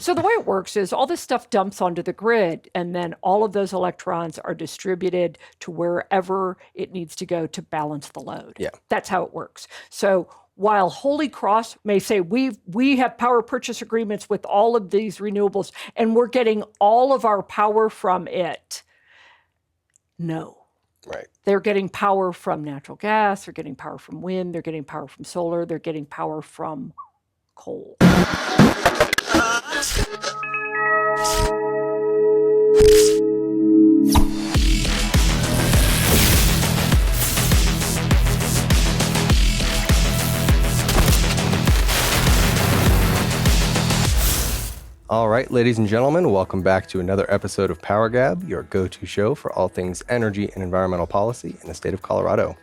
So the way it works is all this stuff dumps onto the grid, and then all of those electrons are distributed to wherever it needs to go to balance the load. Yeah. That's how it works. So while Holy Cross may say we have power purchase agreements with all of these renewables and we're getting all of our power from it, no. Right. They're getting power from natural gas, they're getting power from wind, they're getting power from solar, they're getting power from coal. All right, ladies and gentlemen, welcome back to another episode of PowerGab, your go-to show for all things energy and environmental policy in the state of Colorado.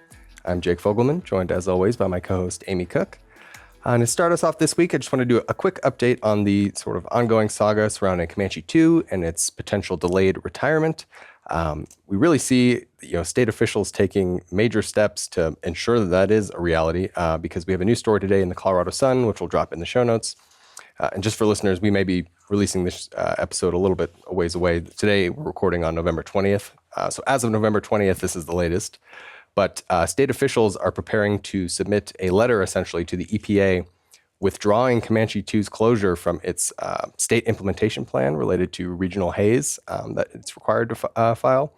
I'm Jake Fogleman, joined as always by my co-host Amy Cooke. And to start us off this week, I just want to do a quick update on the sort of ongoing saga surrounding Comanche 2 and its potential delayed retirement. We really see, state officials taking major steps to ensure that that is a reality, because we have a new story today in the Colorado Sun, which will drop in the show notes. And just for listeners, we may be releasing this episode a little bit a ways away. Today, we're recording on November 20th. So as of November 20th, this is the latest. But state officials are preparing to submit a letter, essentially, to the EPA withdrawing Comanche 2's closure from its state implementation plan related to regional haze that it's required to file.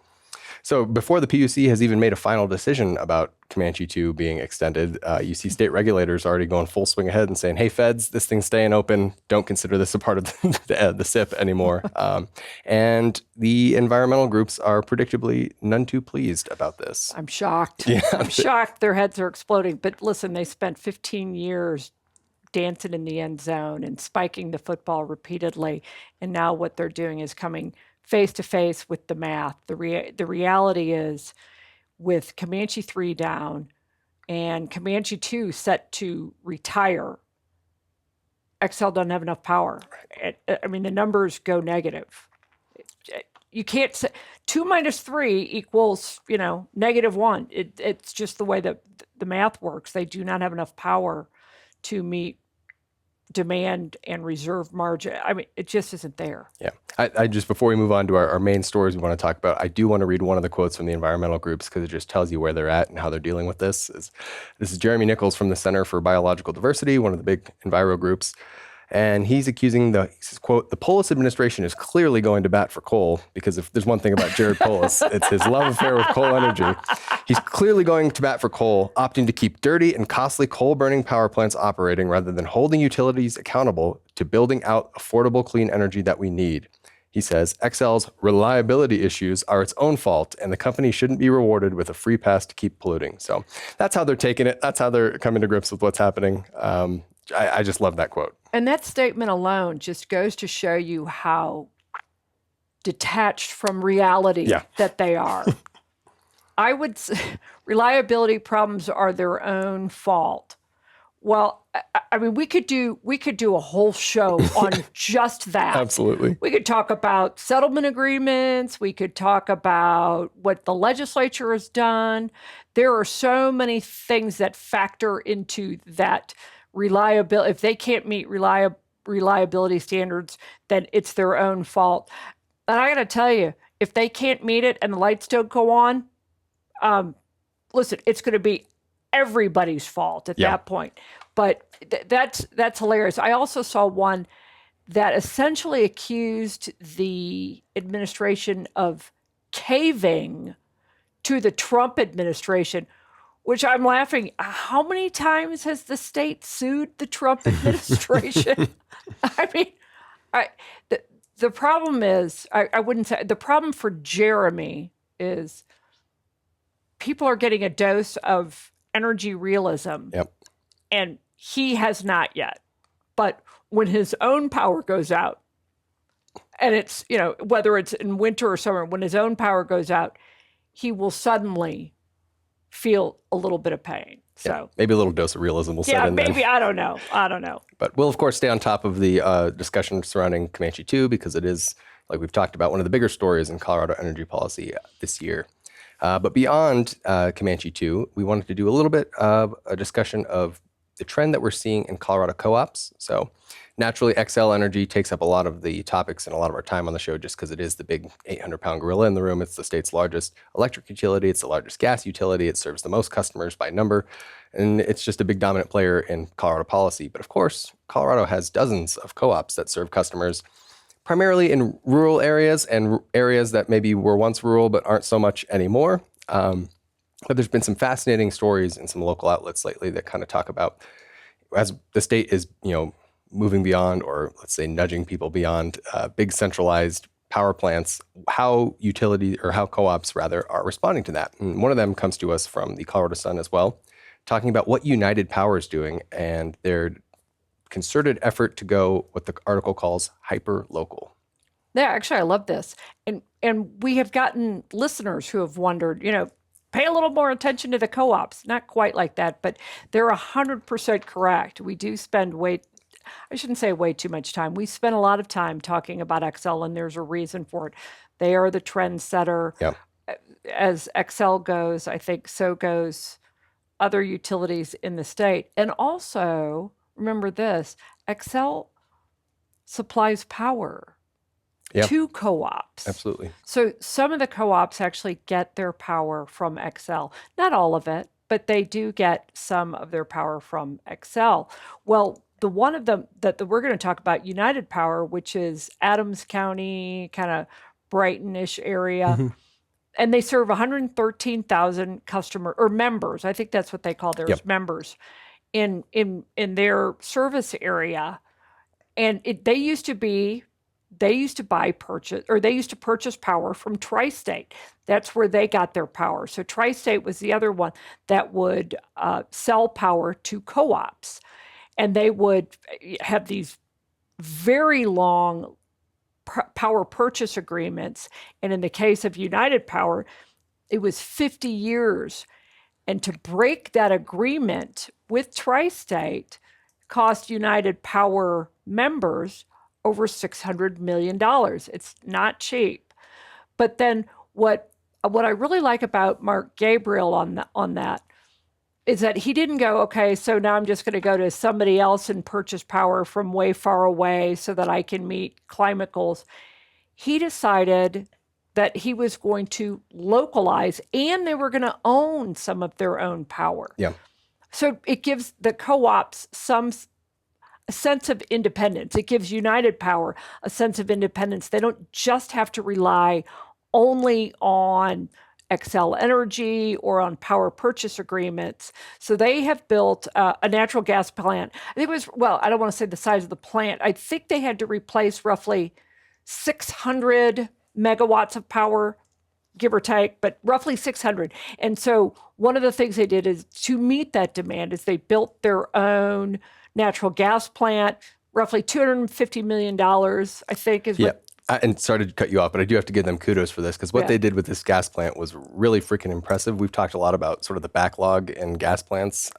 So before the PUC has even made a final decision about Comanche 2 being extended, you see state regulators already going full swing ahead and saying, hey, feds, this thing's staying open. Don't consider this a part of the SIP anymore. And the environmental groups are predictably none too pleased about this. I'm shocked. Yeah. I'm shocked. Their heads are exploding. But listen, they spent 15 years dancing in the end zone and spiking the football repeatedly. And now what they're doing is coming face to face with the math. The reality is, with Comanche 3 down and Comanche 2 set to retire, XL doesn't have enough power. I mean, the numbers go negative. You can't say 2 minus 3 equals, -1. It's just the way that the math works. They do not have enough power to meet demand and reserve margin. I mean, it just isn't there. Yeah. I just, before we move on to our main stories we want to talk about, I do want to read one of the quotes from the environmental groups because it just tells you where they're at and how they're dealing with this. This is Jeremy Nichols from the Center for Biological Diversity, one of the big enviro groups. And he's accusing he says, quote, the Polis administration is clearly going to bat for coal, because if there's one thing about Jared Polis, it's his love affair with coal energy. He's clearly going to bat for coal, opting to keep dirty and costly coal-burning power plants operating rather than holding utilities accountable to building out affordable clean energy that we need. He says, XL's reliability issues are its own fault, and the company shouldn't be rewarded with a free pass to keep polluting. So that's how they're taking it. That's how they're coming to grips with what's happening. I just love that quote. And that statement alone just goes to show you how detached from reality that they are. I would say reliability problems are their own fault. Well, I mean, we could do a whole show on just that. Absolutely. We could talk about settlement agreements. We could talk about what the legislature has done. There are so many things that factor into that reliability. If they can't meet reliability standards, then it's their own fault. And I got to tell you, if they can't meet it and the lights don't go on, listen, it's going to be everybody's fault at that point. But that's hilarious. I also saw one that essentially accused the administration of caving to the Trump administration, which I'm laughing. How many times has the state sued the Trump administration? I mean, the problem is, I wouldn't say, the problem for Jeremy is people are getting a dose of energy realism. Yep. And he has not yet. But when his own power goes out, and it's, whether it's in winter or summer, when his own power goes out, he will suddenly feel a little bit of pain. So maybe a little dose of realism will set in there. Maybe, I don't know. But we'll, of course, stay on top of the discussion surrounding Comanche 2, because it is, like we've talked about, one of the bigger stories in Colorado energy policy this year. But beyond Comanche 2, we wanted to do a little bit of a discussion of the trend that we're seeing in Colorado co-ops. So Naturally, Xcel Energy takes up a lot of the topics and a lot of our time on the show just because it is the big 800-pound gorilla in the room. It's the state's largest electric utility. It's the largest gas utility. It serves the most customers by number. And it's just a big dominant player in Colorado policy. But of course, Colorado has dozens of co-ops that serve customers primarily in rural areas and areas that maybe were once rural but aren't so much anymore. But there's been some fascinating stories in some local outlets lately that kind of talk about, as the state is, moving beyond, or let's say nudging people beyond big centralized power plants, how utility or how co-ops rather are responding to that. And one of them comes to us from the Colorado Sun as well, talking about what United Power is doing and their concerted effort to go what the article calls hyper local. Yeah, actually, I love this. And we have gotten listeners who have wondered, pay a little more attention to the co-ops. Not quite like that, but they're 100% correct. We do spend I shouldn't say way too much time. We spend a lot of time talking about Xcel, and there's a reason for it. They are the trendsetter. Yep. As Xcel goes, I think so goes other utilities in the state. And also, remember this, Xcel supplies power to co-ops. Absolutely. So some of the co-ops actually get their power from Xcel. Not all of it, but they do get some of their power from Xcel. Well, the one of them that we're going to talk about, United Power, which is Adams County, kind of Brighton-ish area. And they serve 113,000 customer or members. I think that's what they call theirs, members in their service area. And they used to purchase power from Tri-State. That's where they got their power. So Tri-State was the other one that would sell power to co-ops. And they would have these very long power purchase agreements. And in the case of United Power, it was 50 years. And to break that agreement with Tri-State cost United Power members over $600 million. It's not cheap. But then what I really like about Mark Gabriel on that is that he didn't go, okay, so now I'm just going to go to somebody else and purchase power from way far away so that I can meet climate goals. He decided that he was going to localize, and they were going to own some of their own power. Yeah. So it gives the co-ops a sense of independence. It gives United Power a sense of independence. They don't just have to rely only on Xcel Energy or on power purchase agreements. So they have built a natural gas plant. I think it was, I don't want to say the size of the plant. I think they had to replace roughly 600 megawatts of power, give or take, but roughly 600. And so one of the things they did is to meet that demand is they built their own natural gas plant, roughly $250 million, I think is what. And sorry to cut you off, but I do have to give them kudos for this because what they did with this gas plant was really freaking impressive. We've talked a lot about sort of the backlog in gas plants.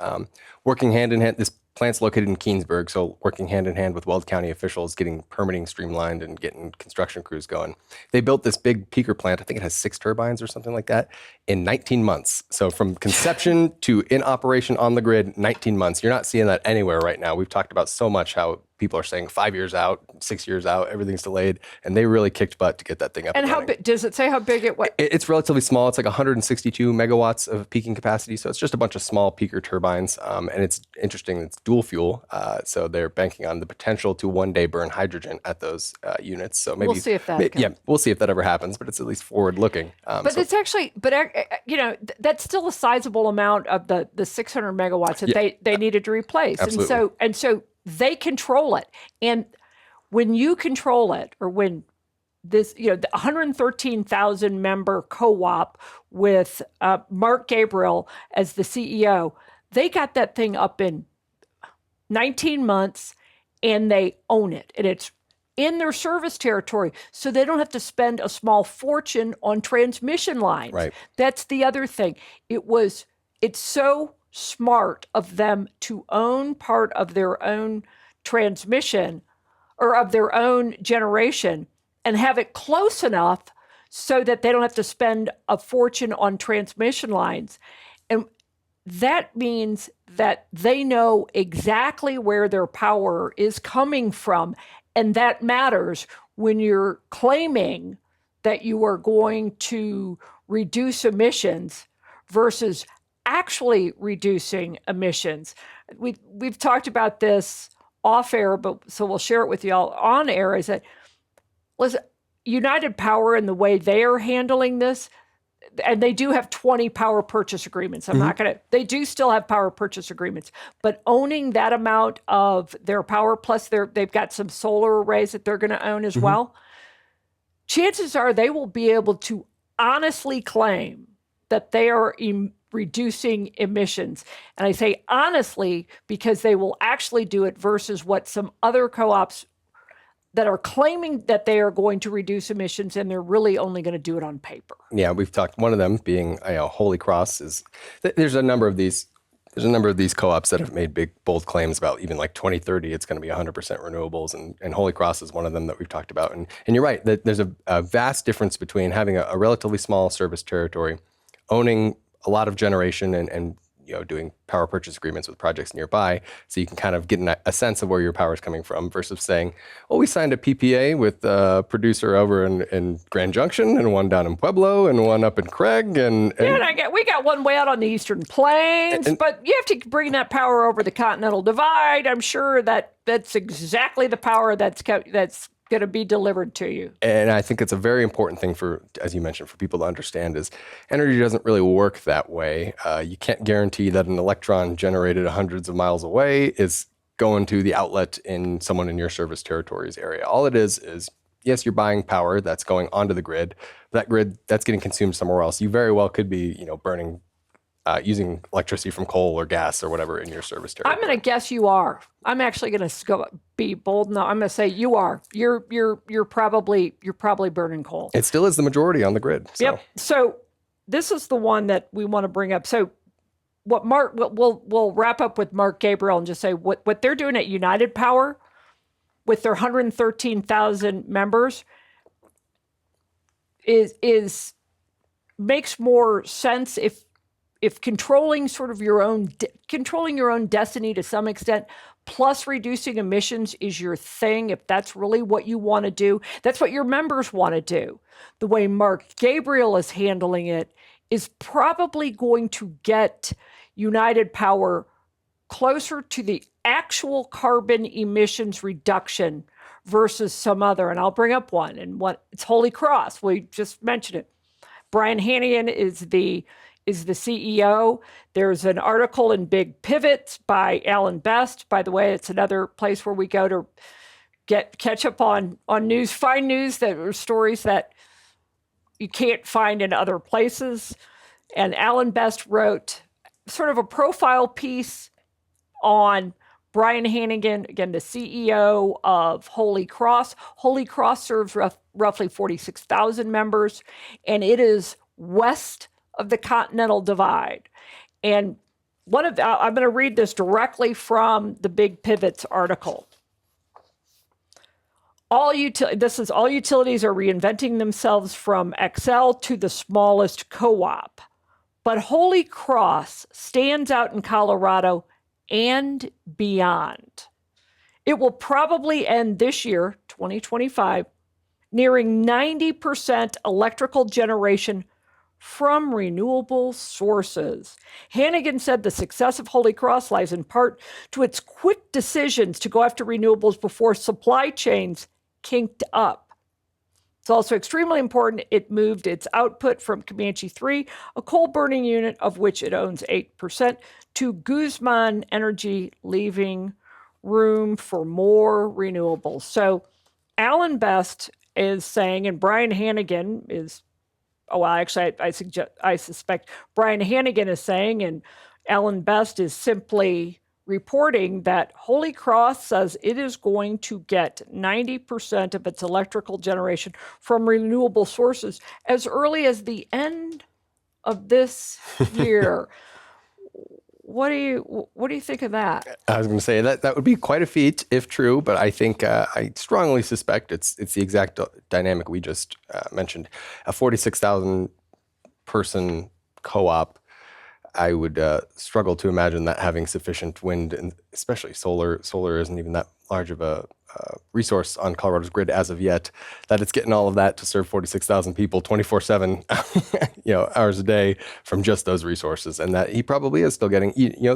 Working hand in hand, this plant's located in Keensburg, so working hand in hand with Weld County officials, getting permitting streamlined and getting construction crews going. They built this big peaker plant, I think it has 6 turbines or something like that, in 19 months. So from conception to in operation on the grid, 19 months. You're not seeing that anywhere right now. We've talked about so much how people are saying 5 years out, 6 years out, everything's delayed, and they really kicked butt to get that thing up. And how big, does it say how big it was? It's relatively small. It's like 162 megawatts of peaking capacity, so it's just a bunch of small peaker turbines, and it's interesting, it's dual fuel, so they're banking on the potential to one day burn hydrogen at those units. So maybe we'll see if that we'll see if that ever happens, but it's at least forward looking. It's actually, that's still a sizable amount of the 600 megawatts that they needed to replace. Absolutely. And so they control it. And when you control it, or when this, the 113,000 member co-op with Mark Gabriel as the CEO, they got that thing up in 19 months and they own it. And it's in their service territory, so they don't have to spend a small fortune on transmission lines. Right. That's the other thing. It's so smart of them to own part of their own transmission or of their own generation and have it close enough so that they don't have to spend a fortune on transmission lines. And that means that they know exactly where their power is coming from. And that matters when you're claiming that you are going to reduce emissions versus actually reducing emissions. We've talked about this off air, but so we'll share it with y'all on air, is that, listen, United Power and the way they are handling this, and they do have 20 power purchase agreements. They do still have power purchase agreements, but owning that amount of their power, plus they've got some solar arrays that they're going to own as well, chances are they will be able to honestly claim that they are reducing emissions. And I say honestly because they will actually do it versus what some other co-ops that are claiming that they are going to reduce emissions, and they're really only going to do it on paper. Yeah, we've talked. One of them being, Holy Cross is. There's a number of these. There's a number of these co-ops that have made big, bold claims about even like 2030, it's going to be 100% renewables, and Holy Cross is one of them that we've talked about. And you're right that there's a vast difference between having a relatively small service territory, owning a lot of generation, and doing power purchase agreements with projects nearby, so you can kind of get a sense of where your power is coming from, versus saying, "Oh, we signed a PPA with a producer over in Grand Junction, and one down in Pueblo, and one up in Craig, and we got one way out on the Eastern Plains, but you have to bring that power over the Continental Divide. I'm sure that's exactly the power that's going to be delivered to you." And I think it's a very important thing for, as you mentioned, for people to understand is energy doesn't really work that way. You can't guarantee that an electron generated hundreds of miles away is going to the outlet in someone in your service territory's area. All it is, yes, you're buying power that's going onto the grid. That grid that's getting consumed somewhere else. You very well could be, burning, using electricity from coal or gas or whatever in your service territory. I'm going to guess you are. I'm actually going to be bold now. I'm going to say you are. You're probably burning coal. It still is the majority on the grid. So. Yep. So this is the one that we want to bring up. So we'll wrap up with Mark Gabriel and just say what they're doing at United Power with their 113,000 members is makes more sense if controlling sort of controlling your own destiny to some extent, plus reducing emissions is your thing, if that's really what you want to do, that's what your members want to do. The way Mark Gabriel is handling it is probably going to get United Power closer to the actual carbon emissions reduction versus some other. And I'll bring up one. And it's Holy Cross. We just mentioned it. Brian Hannigan is the CEO. There's an article in Big Pivots by Alan Best. By the way, it's another place where we go to catch up on news, find news that are stories that you can't find in other places. And Alan Best wrote sort of a profile piece on Brian Hannigan, again, the CEO of Holy Cross. Holy Cross serves roughly 46,000 members, and it is west of the Continental Divide. And I'm going to read this directly from the Big Pivots article. All utilities are reinventing themselves from XL to the smallest co-op. But Holy Cross stands out in Colorado and beyond. It will probably end this year, 2025, nearing 90% electrical generation from renewable sources. Hannigan said the success of Holy Cross lies in part to its quick decisions to go after renewables before supply chains kinked up. It's also extremely important it moved its output from Comanche 3, a coal-burning unit of which it owns 8%, to Guzman Energy, leaving room for more renewables. So Alan Best is saying, and Brian Hannigan is, I suspect Brian Hannigan is saying, and Alan Best is simply reporting that Holy Cross says it is going to get 90% of its electrical generation from renewable sources as early as the end of this year. What do you think of that? I was going to say that would be quite a feat if true, but I think I strongly suspect it's the exact dynamic we just mentioned. A 46,000 person co-op. I would struggle to imagine that having sufficient wind, and especially solar. Solar isn't even that large of a resource on Colorado's grid as of yet, that it's getting all of that to serve 46,000 people 24/7, hours a day from just those resources. And that he probably is still getting,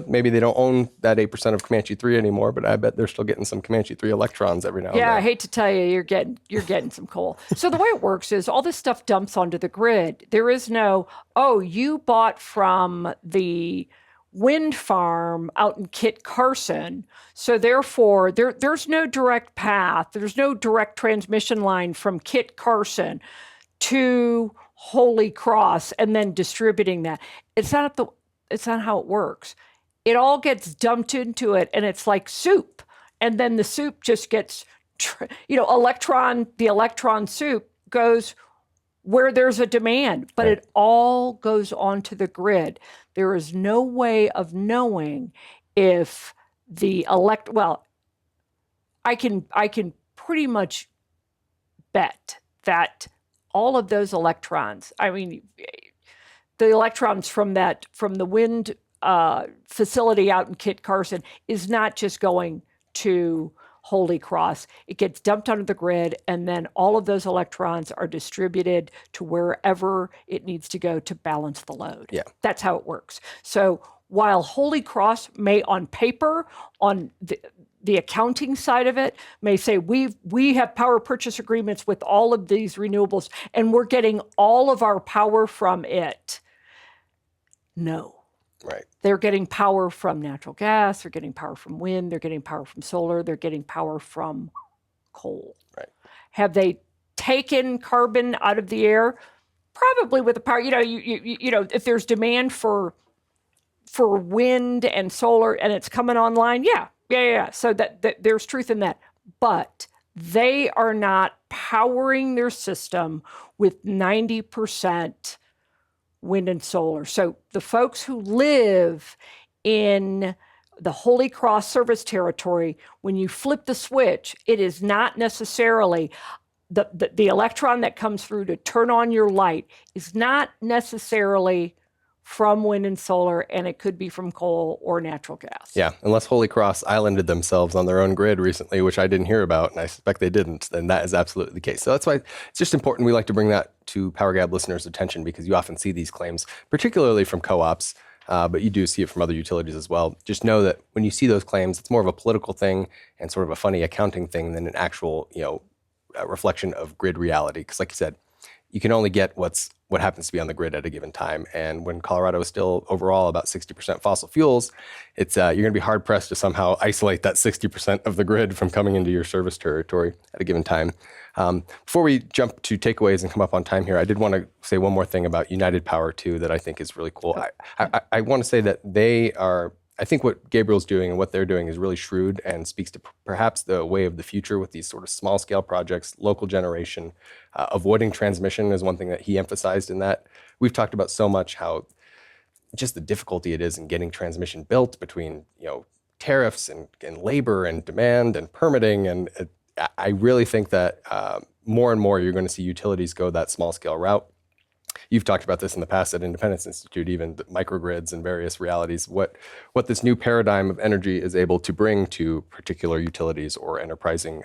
maybe they don't own that 8% of Comanche 3 anymore, but I bet they're still getting some Comanche 3 electrons every now and then. Yeah, I hate to tell you, you're getting some coal. So the way it works is all this stuff dumps onto the grid. There is no, oh, you bought from the wind farm out in Kit Carson, so therefore there's no direct path. There's no direct transmission line from Kit Carson to Holy Cross and then distributing that. It's not how it works. It all gets dumped into it, and it's like soup. And then the soup just gets, the electron soup goes where there's a demand, but it all goes onto the grid. There is no way of knowing if I can pretty much bet that all of those electrons, the electrons from the wind facility out in Kit Carson is not just going to Holy Cross. It gets dumped onto the grid, and then all of those electrons are distributed to wherever it needs to go to balance the load. Yeah. That's how it works. So while Holy Cross may on paper, on the accounting side of it, may say we have power purchase agreements with all of these renewables and we're getting all of our power from it. No. Right. They're getting power from natural gas, they're getting power from wind, they're getting power from solar, they're getting power from coal. Right. Have they taken carbon out of the air? Probably with the power. If there's demand for wind and solar and it's coming online, yeah. So that there's truth in that. But they are not powering their system with 90% wind and solar. So the folks who live in the Holy Cross service territory, when you flip the switch, it is not necessarily the electron that comes through to turn on your light is not necessarily from wind and solar, and it could be from coal or natural gas. Yeah, unless Holy Cross islanded themselves on their own grid recently, which I didn't hear about, and I suspect they didn't, then that is absolutely the case. So that's why it's just important we like to bring that to PowerGab listeners' attention, because you often see these claims, particularly from co-ops, but you do see it from other utilities as well. Just know that when you see those claims, it's more of a political thing and sort of a funny accounting thing than an actual, reflection of grid reality. Because like you said, you can only get what happens to be on the grid at a given time. And when Colorado is still overall about 60% fossil fuels, it's you're going to be hard pressed to somehow isolate that 60% of the grid from coming into your service territory at a given time. Before we jump to takeaways and come up on time here, I did want to say one more thing about United Power too that I think is really cool. I want to say that they are. I think what Gabriel's doing and what they're doing is really shrewd and speaks to perhaps the way of the future with these sort of small scale projects, local generation. Avoiding transmission is one thing that he emphasized in that. We've talked about so much how just the difficulty it is in getting transmission built between, tariffs and labor and demand and permitting. And I really think that more and more you're going to see utilities go that small scale route. You've talked about this in the past at Independence Institute, even the microgrids and various realities, what this new paradigm of energy is able to bring to particular utilities or enterprising,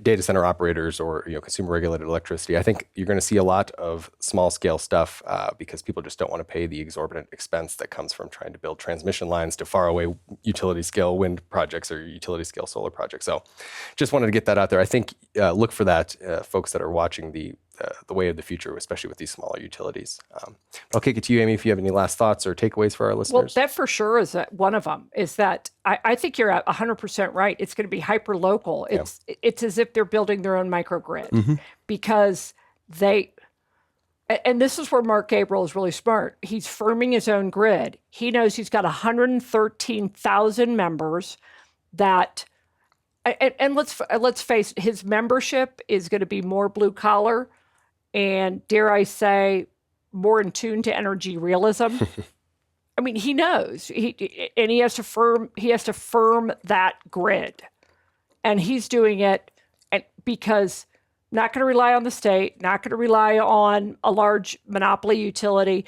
data center operators or consumer regulated electricity. I think you're going to see a lot of small scale stuff because people just don't want to pay the exorbitant expense that comes from trying to build transmission lines to far away utility scale wind projects or utility scale solar projects. So just wanted to get that out there. I think look for that, folks that are watching the way of the future, especially with these smaller utilities. I'll kick it to you, Amy, if you have any last thoughts or takeaways for our listeners. Well, that for sure is one of them, is that I think you're 100% right. It's going to be hyper local. It's as if they're building their own microgrid because and this is where Mark Gabriel is really smart. He's firming his own grid. He knows he's got 113,000 members that, and let's face it, his membership is going to be more blue collar and, dare I say, more in tune to energy realism. I mean, he knows he has to firm that grid, and he's doing it because not going to rely on the state, not going to rely on a large monopoly utility,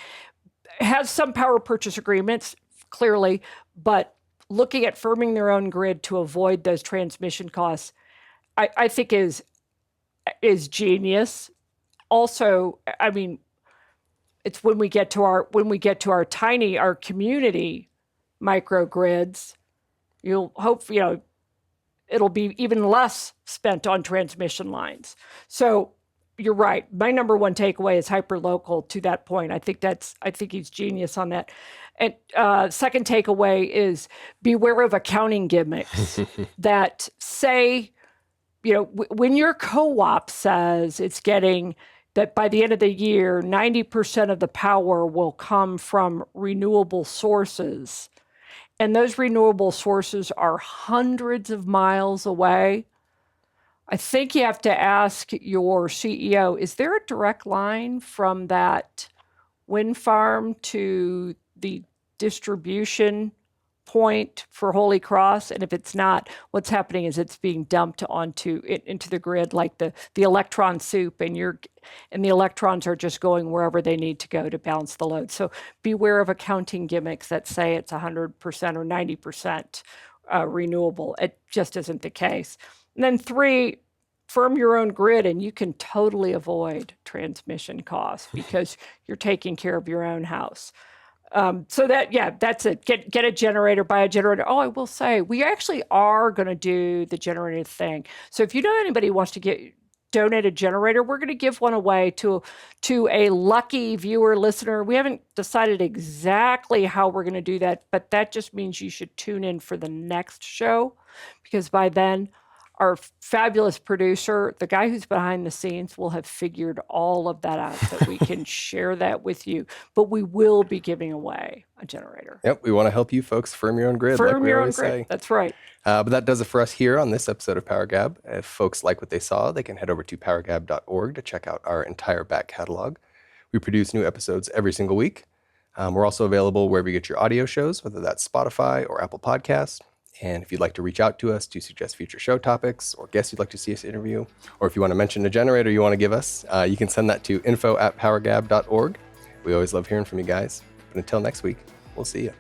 has some power purchase agreements, clearly, but looking at firming their own grid to avoid those transmission costs, I think is genius. Also, I mean, it's when we get to our community microgrids, you'll hope, it'll be even less spent on transmission lines. So you're right. My number one takeaway is hyperlocal to that point. I think he's genius on that. And second takeaway is beware of accounting gimmicks that say, when your co-op says it's getting that by the end of the year, 90% of the power will come from renewable sources, and those renewable sources are hundreds of miles away, I think you have to ask your CEO, is there a direct line from that wind farm to the distribution point for Holy Cross? And if it's not, what's happening is it's being dumped into the grid like the electron soup, and the electrons are just going wherever they need to go to balance the load. So beware of accounting gimmicks that say it's 100% or 90% renewable. It just isn't the case. And then 3, firm your own grid, and you can totally avoid transmission costs because you're taking care of your own house. So that's it. Get a generator, buy a generator. Oh, I will say, we actually are going to do the generator thing. So if you know anybody who wants to donate a generator, we're going to give one away to a lucky viewer, listener. We haven't decided exactly how we're going to do that, but that just means you should tune in for the next show, because by then, our fabulous producer, the guy who's behind the scenes, will have figured all of that out, that we can share that with you. But we will be giving away a generator. Yep, we want to help you folks firm your own grid, like we always say. That's right. But that does it for us here on this episode of PowerGab. If folks like what they saw, they can head over to powergab.org to check out our entire back catalog. We produce new episodes every single week. We're also available wherever you get your audio shows, whether that's Spotify or Apple Podcasts. And if you'd like to reach out to us to suggest future show topics or guests you'd like to see us interview, or if you want to mention a generator you want to give us, you can send that to info@powergab.org. We always love hearing from you guys. But until next week, we'll see you.